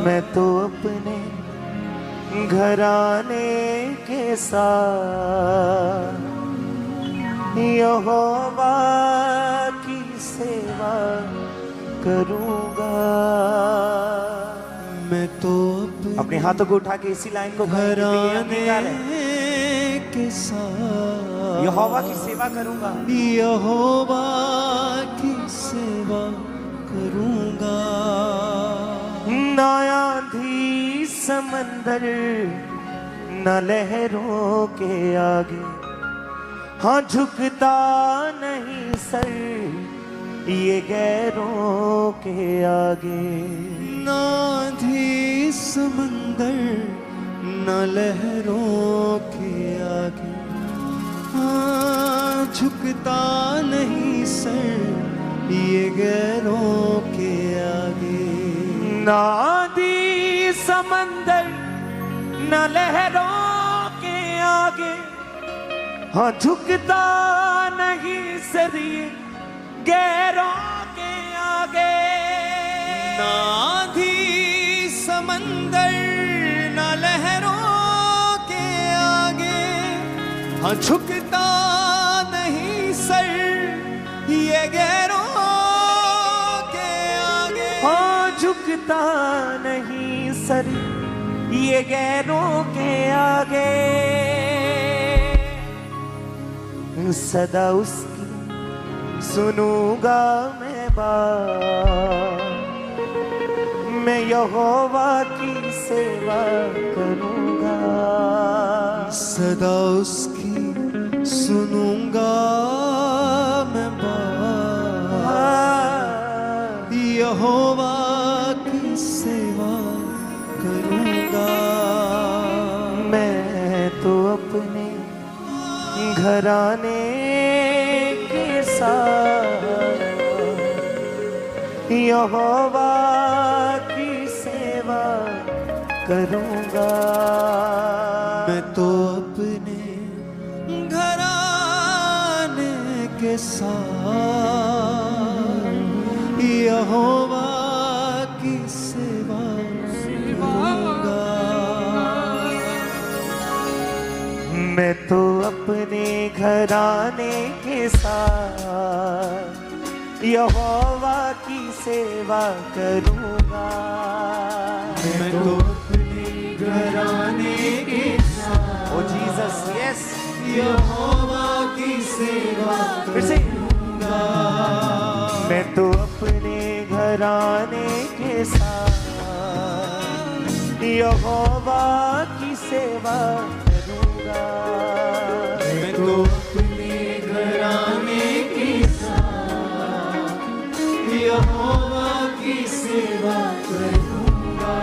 मैं तो अपने घराने के साथ यहोवा की सेवा करूंगा। मैं तो अपने हाथों को उठा के इसी लाइन को घराने के साथ यहोवा की सेवा करूंगा, यहोवा की सेवा करूंगा। ना आंधी समंदर न लहरों के आगे, हाँ झुकता नहीं सर ये गैरों के आगे। ना आंधी समंदर न लहरों के आगे, हाँ झुकता नहीं सर ये गैरों के आगे। ना आंधी समंदर न लहरों के आगे, हाँ झुकता नहीं सर ये गैरों के आगे। ना आंधी समंदर न लहरों के आगे, हाँ झुकता नहीं सर ये गैरों के आगे। हाँ झुकता नहीं सर ये गैरों के आगे। सदा उसकी सुनूंगा मैं बात, मैं यहोवा की सेवा करूंगा। सदा उसकी सुनूंगा मैं बात, यहोवा की सेवा करूंगा। मैं तो अपने घराने के साथ यहोवा की सेवा करूंगा। मैं तो अपने घराने के साथ यहोवा की सेवा करूंगा। मैं तो अपने घराने के साथ यहोवा की सेवा करूंगा। मैं तो अपने घराने के साथ ओ जीसस यस यहोवा की सेवा फिर से। करूंगा। मैं तो अपने घराने के साथ यहोवा की सेवा करूंगा। मैं तो अपने घराने के साथ यहोवा की सेवा करूंगा।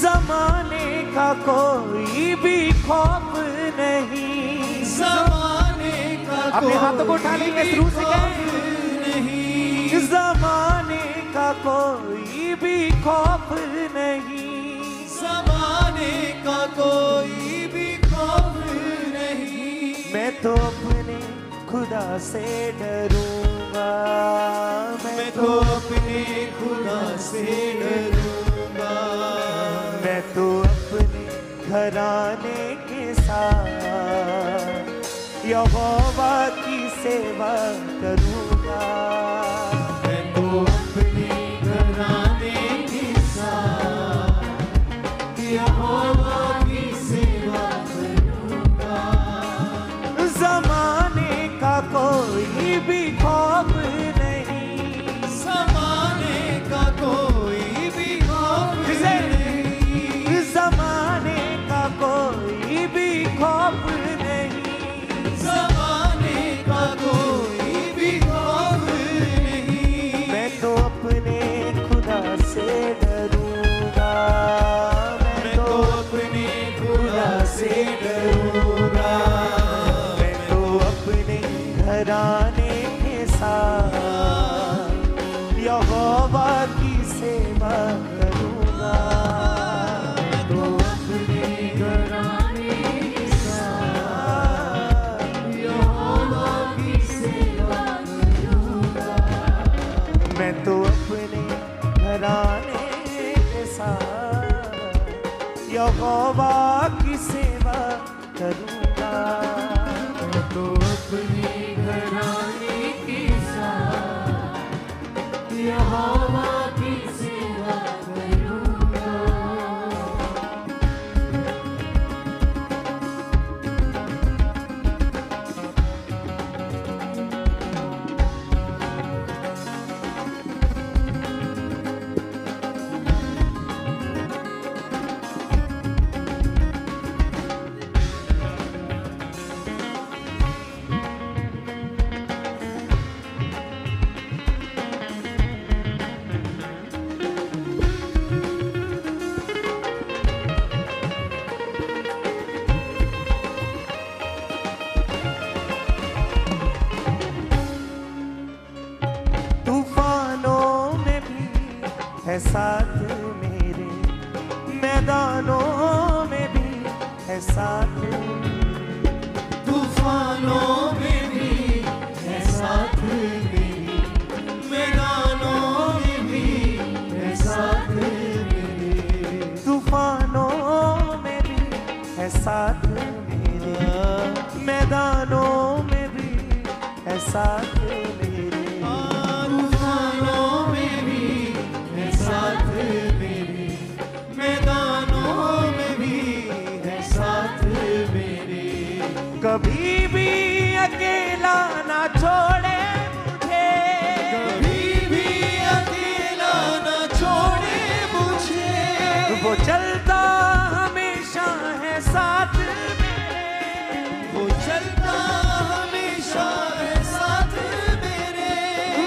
ज़माने का कोई भी खौफ नहीं, ज़माने का अपने हाथों को उठा लेंगे शुरू से कहें नहीं। ज़माने का कोई भी खौफ नहीं, ज़माने का कोई भी खौफ नहीं। मैं तो अपने खुदा से डरूंगा। मैं तो अपने खुदा से डरूंगा। मैं तो अपने घराने के साथ यहोवा की सेवा करूंगा। मैं तो अपने घराने के साथ यहोवा की सेवा करूंगा। ज़माने का कोई भी खौफ नहीं, ज़माने का कोई भी खौफ नहीं। ज़माने का कोई भी खौफ नहीं, ज़माने का कोई यहोवा की सेवा करूँगा। तो अपने घराने के साथ यहोवा की सेवा करूँगा। है साथ मेरे, मैदानों में भी है साथ मेरे, तूफानों में भी है साथ मेरे, मैदानों में भी है साथ मेरे, तूफानों में भी है साथ मेरे, मैदानों में भी है साथ मेरे, तूफानों में भी है साथ मेरे, मैदानों में भी है साथ मेरे। कभी भी अकेला ना छोड़े मुझे, कभी भी अकेला न छोड़े मुझे, वो चलता हमेशा है साथ मेरे, वो चलता हमेशा है साथ मेरे,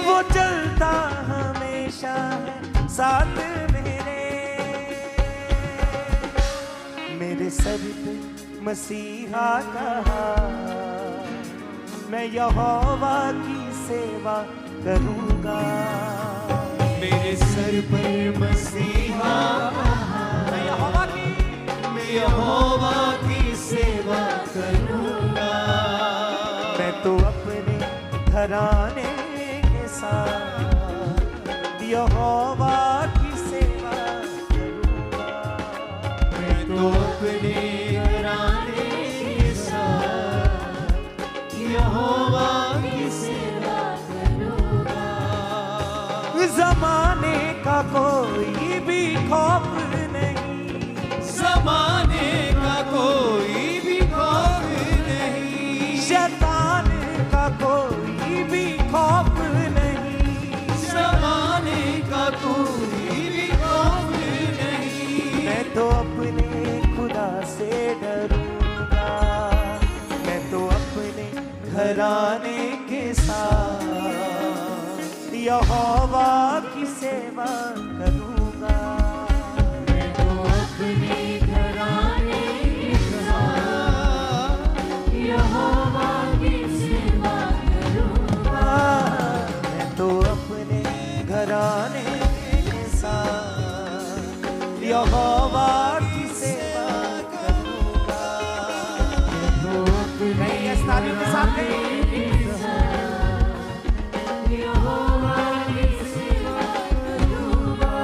वो चलता हमेशा है साथ मेरे सर पे मसीहा का हाथ, मैं यहोवा की सेवा करूँगा। मेरे सर पर मसीहा मैं यहोवा की सेवा करूँगा। मैं तो अपने घराने के साथ यहोवा की सेवा करूँगा। मैं तो अपने घराने के साथ यहोवा की सेवा करूँगा। ज़माने का कोई भी खौफ नहीं, ज़माने का कोई भी खौफ नहीं, शैतान का कोई भी खौफ नहीं, ज़माने का कोई भी खौफ नहीं। मैं तो अपने खुदा से डरूंगा। मैं तो अपने घराने के साथ यहोवा की सेवा करूंगा। मैं तो अपने घराने के साथ यहोवा की सेवा करूँगा। मैं तो अपने घराने के साथ यहोवा की सेवा करूंगा। नहीं, इस तालियों के साथ नहीं। यहोवा की सेवा करूँगा।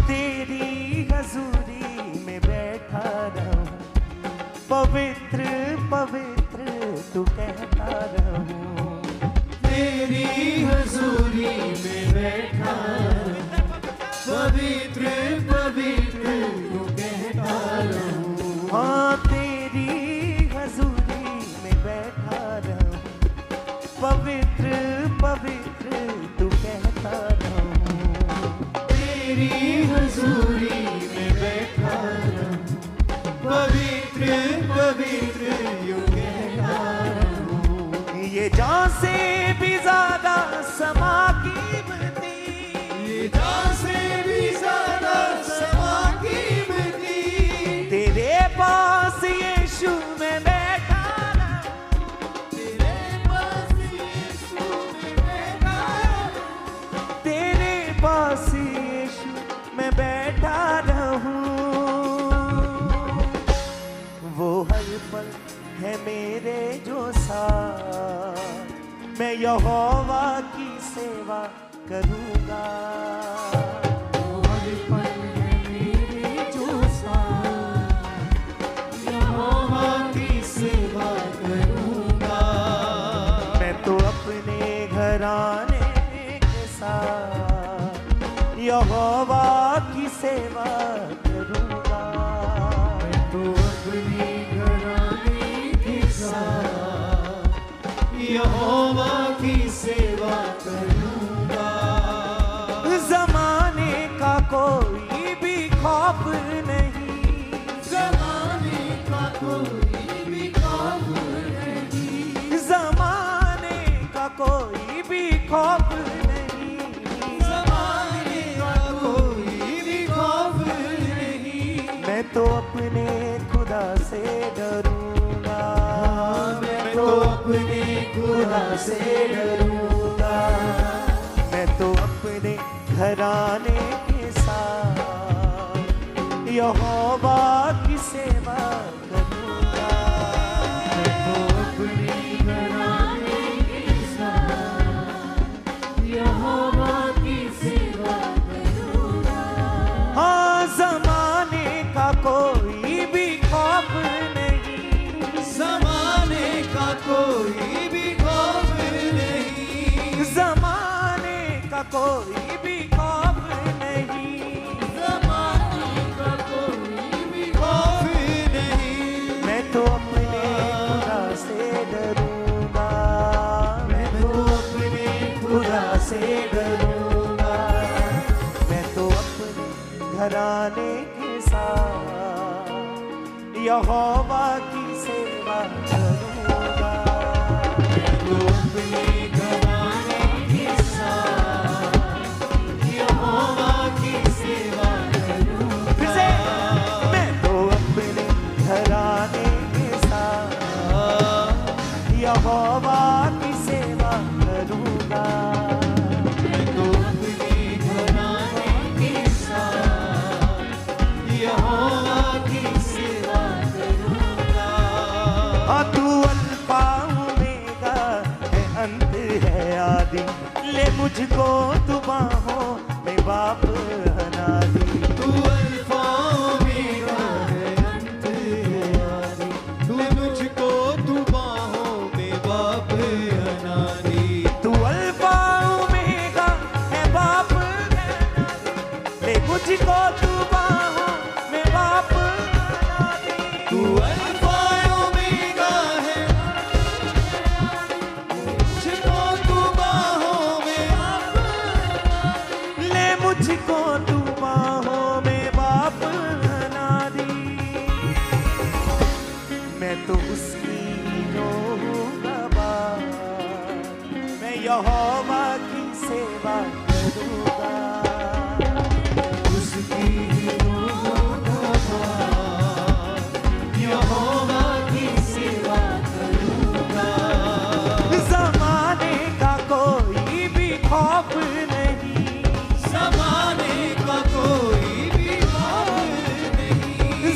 तेरी हजूरी में बैठा रहूं, पवित्र पवित्र तू कहता रहूं। तेरी हजूरी में बैठा पवित्र पवित्र तू कहता रहूं। हाँ, तेरी हजूरी में बैठा रहूं, पवित्र पवित्र तू कहता रहूं। तेरी हजूरी में बैठा रहूं, पवित्र पवित्र यूं कहता रहूं। ये जान से भी ज्यादा समा कीमती, ये जान से भी ज्यादा समा कीमती, तेरे पास यीशु में बैठा रहूं, तेरे पास यीशु में बैठा रहूं, तेरे पास यीशु में बैठा रहूं। वो हर पल है मेरे जो साथ, मैं यहोवा की सेवा करूंगा। वो हर पल है मेरे जो साथ, यहोवा की सेवा करूंगा। मैं तो अपने घराने के साथ यहोवा की सेवा करूंगा। मैं तो अपने घराने के साथ यहोवा की सेवा करूंगा। जमाने का कोई भी खौफ नहीं, ज़माने का कोई भी खौफ नहीं, जमाने का कोई भी खौफ नहीं, ज़माने का कोई भी खौफ नहीं। मैं तो अपने खुदा से डरूंगा। मैं तो अपने खुदा से डरूंगा। मैं तो अपने घराने के साथ यहोवा की सेवा करूंगा। मैं तो अपने घराने के साथ यहोवा की सेवा करूंगा। हाँ, जमाने का कोई भी खौफ नहीं, ज़माने का कोई भी खौफ नहीं, जमाने का कोई भी खौफ नहीं, ज़माने का कोई भी खौफ नहीं। मैं तो अपने खुदा से डरूंगा। मैं तो अपने खुदा से डरूंगा। मैं तो अपने घराने के साथ यहोवा की सेवा करूंगा। तो अपने घराने के साथ यहोवा की सेवा करूंगा। फिर से, मैं तो अपने घराने के साथ यहोवा की सेवा करूंगा। मैं तो अपने घराने के साथ यहोवा की सेवा करूंगा। हाँ, तू अल्फा ओमेगा है, अंत है आदि, ले मुझको तू बाहों में बाप अनादि। तू अल्फा ओमेगा है, अंत है आदि, तू मुझको तू बाहों में बाप अनादि। तू अल्फा ओमेगा है, बाप अनादि, ले मुझको तू बाहों में बाप अनादि। तू अल्फा ओमेगा है, मुझको तू बाहों में ले मुझको तू बाहों में बाप अनादि। मैं तो उसकी जो हूँ गवाह, मैं यहोवा की सेवा करूंगा। उसकी यहोवा की सेवा करूंगा। जमाने का कोई भी खौफ नहीं, ज़माने का कोई भी खौफ नहीं,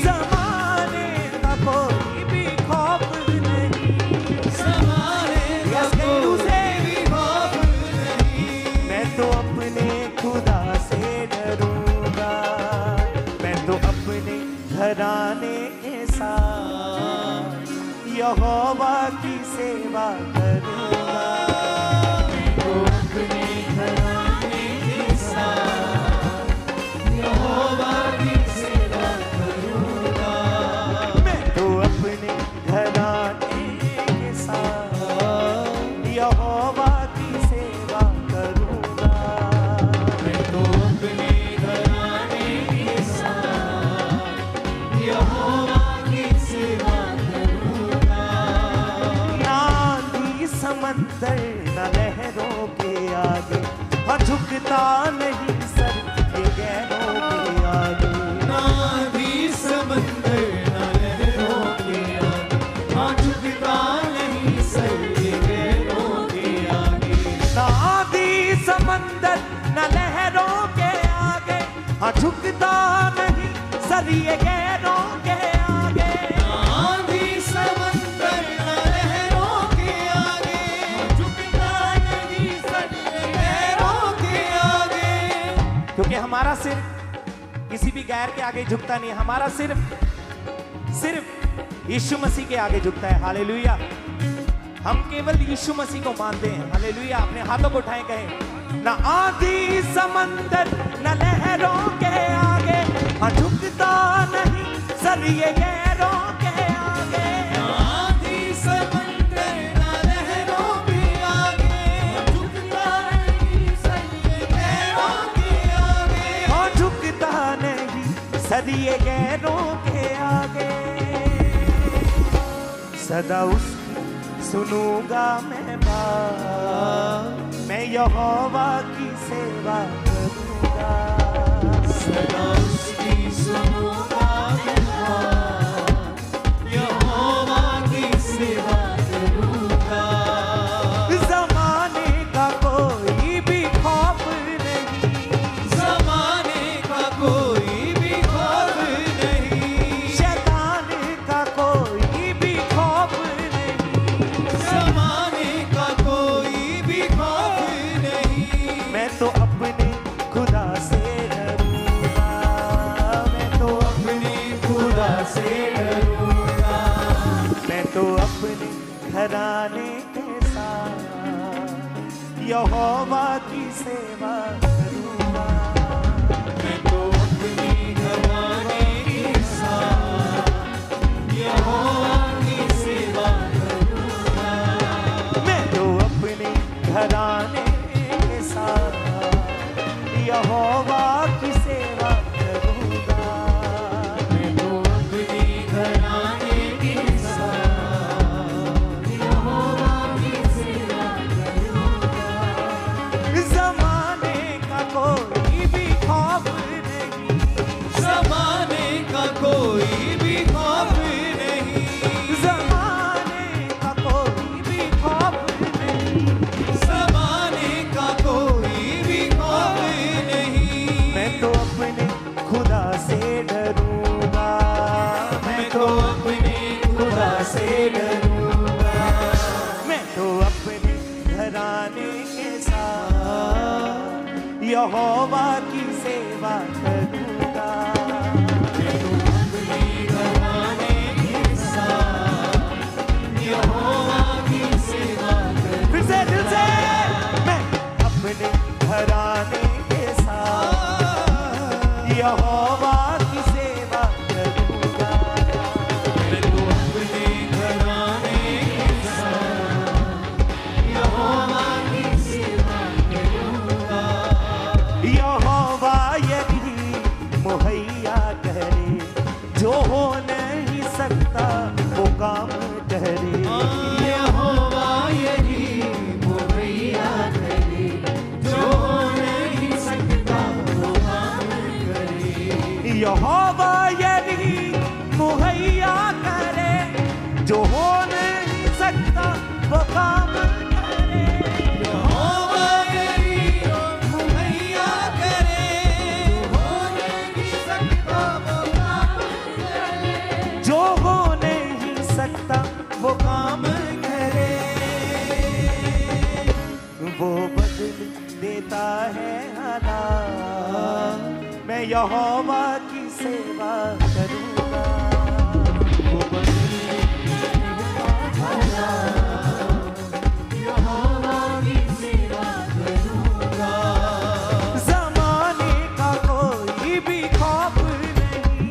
जमाने का कोई भी खौफ नहीं, ज़माने का कोई भी खौफ नहीं। मैं तो अपने खुदा से डरूंगा। मैं तो अपने घराने के साथ यहोवा की सेवा करूंगा। तो अपने घराने के साथ यहोवा की सेवा करूंगा। मैं तो अपने घराने के साथ यहोवा की सेवा करूंगा। मैं तो अपने घराने के साथ यहोवा की सेवा करूंगा। ना झुकता नहीं सर ये गैरों के आगे, आंधी समंदर न लहरों के आगे, झुकता नहीं सर ये गैरों के आगे। क्योंकि हमारा सिर किसी भी गैर के आगे झुकता नहीं, हमारा सिर्फ यीशु मसीह के आगे झुकता है। हालेलुया। हम केवल यीशु मसीह को मानते हैं। हालेलुया। अपने हाथों को उठाएं, कहें ना आंधी समंदर न लहरों के आगे, हाँ झुकता नहीं सर ये गैरों के आगे, आंधी समंदर न लहरों के आगे, झुकता नहीं सर ये गैरों के आगे, हाँ झुकता नहीं सर ये गैरों के आगे। सदा उसकी सुनूंगा मैं बात, मैं यहोवा की सेवा करूंगा। सदा उसकी सुनूंगा मैं बात, यहोवा की सेवा करूंगा। ज़माने का कोई भी खौफ नहीं, ज़माने का कोई भी खौफ नहीं, शैतान का कोई भी खौफ नहीं, ज़माने का कोई भी खौफ नहीं। मैं तो अपने खुदा से डरूंगा, मैं तो अपने खुदा से डरूंगा, मैं तो अपने घराने के साथ यहोवा की सेवा करूंगा। मैं तो अपने घराने के साथ यहोवा की सेवा करूंगा। मैं तो अपने घराने के साथ यहोवा की सेवा करूंगा। मैं तो अपने घराने के साथ यहोवा की सेवा करूंगा। ज़माने का कोई भी खौफ नहीं, ज़माने का कोई भी खौफ नहीं, ज़माने का कोई भी खौफ नहीं, ज़माने का कोई भी खौफ नहीं। मैं तो अपने खुदा से डरूंगा, मैं तो अपने खुदा से डरूंगा, मैं तो अपने घराने के साथ यहोवा की सेवा करूंगा। मैं तो अपने घराने के साथ यहोवा की सेवा करूंगा। फिर से दिल से, मैं अपने घराने के साथ यहोवा की सेवा करूंगा। मैं तो अपने घराने के साथ यहोवा की सेवा करूंगा। यहोवा यदि मुहैया करे, जो हो नहीं सकता वो काम करे। यहोवा यही मुहैया करे, जो नहीं सकता वो काम करे। यहोवा यदि मुहैया करे, जो हो नहीं सकता वो काम करे। यहोवा यही मुहैया करे, जो नहीं सकता वो काम करे। जो हो नहीं सकता वो काम करे। वो बदल देता है हालात, मैं यहोवा की सेवा करूंगा। वो बदल यहोवा की सेवा करूंगा। ज़माने का कोई भी खौफ नहीं,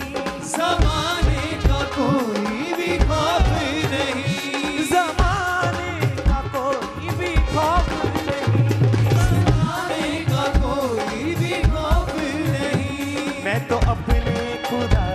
ज़माने का कोई भी खौफ नहीं, ज़माने का कोई भी खौफ नहीं, ज़माने का कोई भी खौफ नहीं। मैं तो अपने खुदा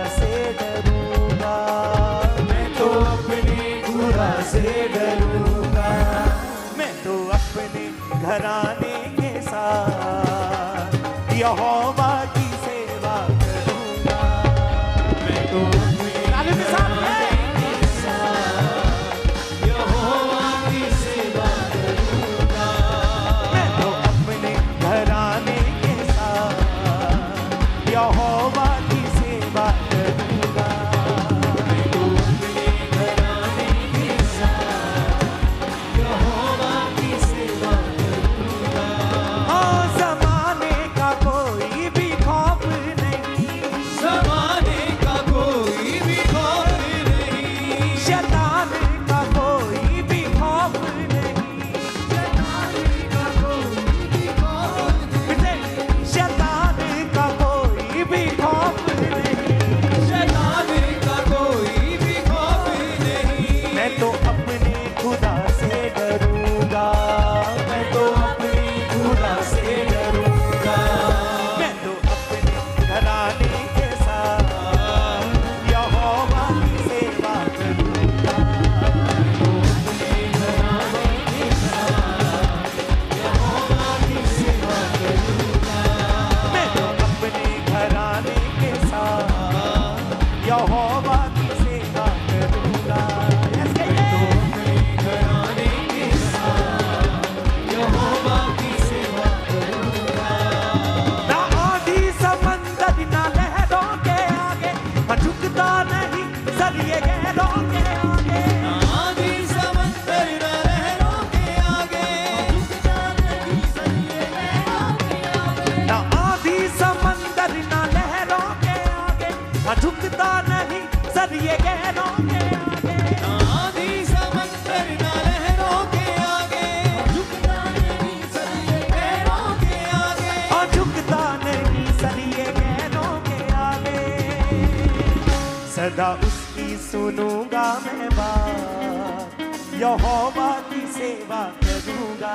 सुनूंगा मैं बात, यहोवा की सेवा करूंगा।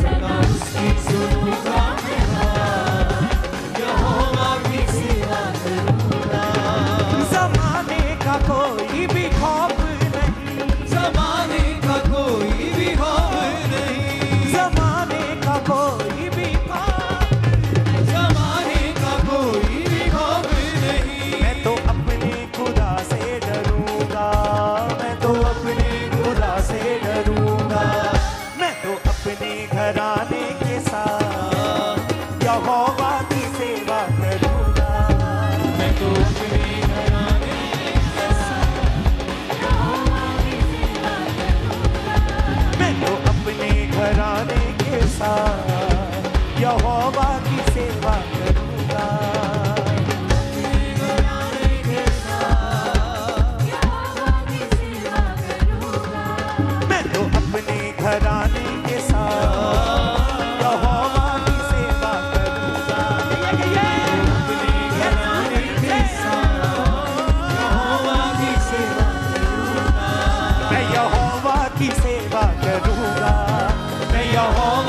सदा उसकी सुनूंगा मैं बात, यहोवा की सेवा करूंगा। जमाने का कोई भी खौफ नहीं, जमाने का कोई भी खौफ नहीं, जमाने का कोई भी खौफ, जमाने का कोई भी खौफ नहीं। मैं तो अपने खुदा से डरूंगा, मैं तो अपने खुदा से डरूंगा। मैं तो अपने घराने के साथ यहोवा की सेवा करूंगा। मैं तो अपने घराने के मैं तो अपने घराने के साथ यहोवा की सेवा करूंगा। घराने के साथ मैं तो अपने घराने के साथ यहोवा की सेवा करूंगा। अपने घराने के साथ यहोवा की सेवा करूंगा। मैं यहोवा की सेवा करूंगा। मैं यहोवा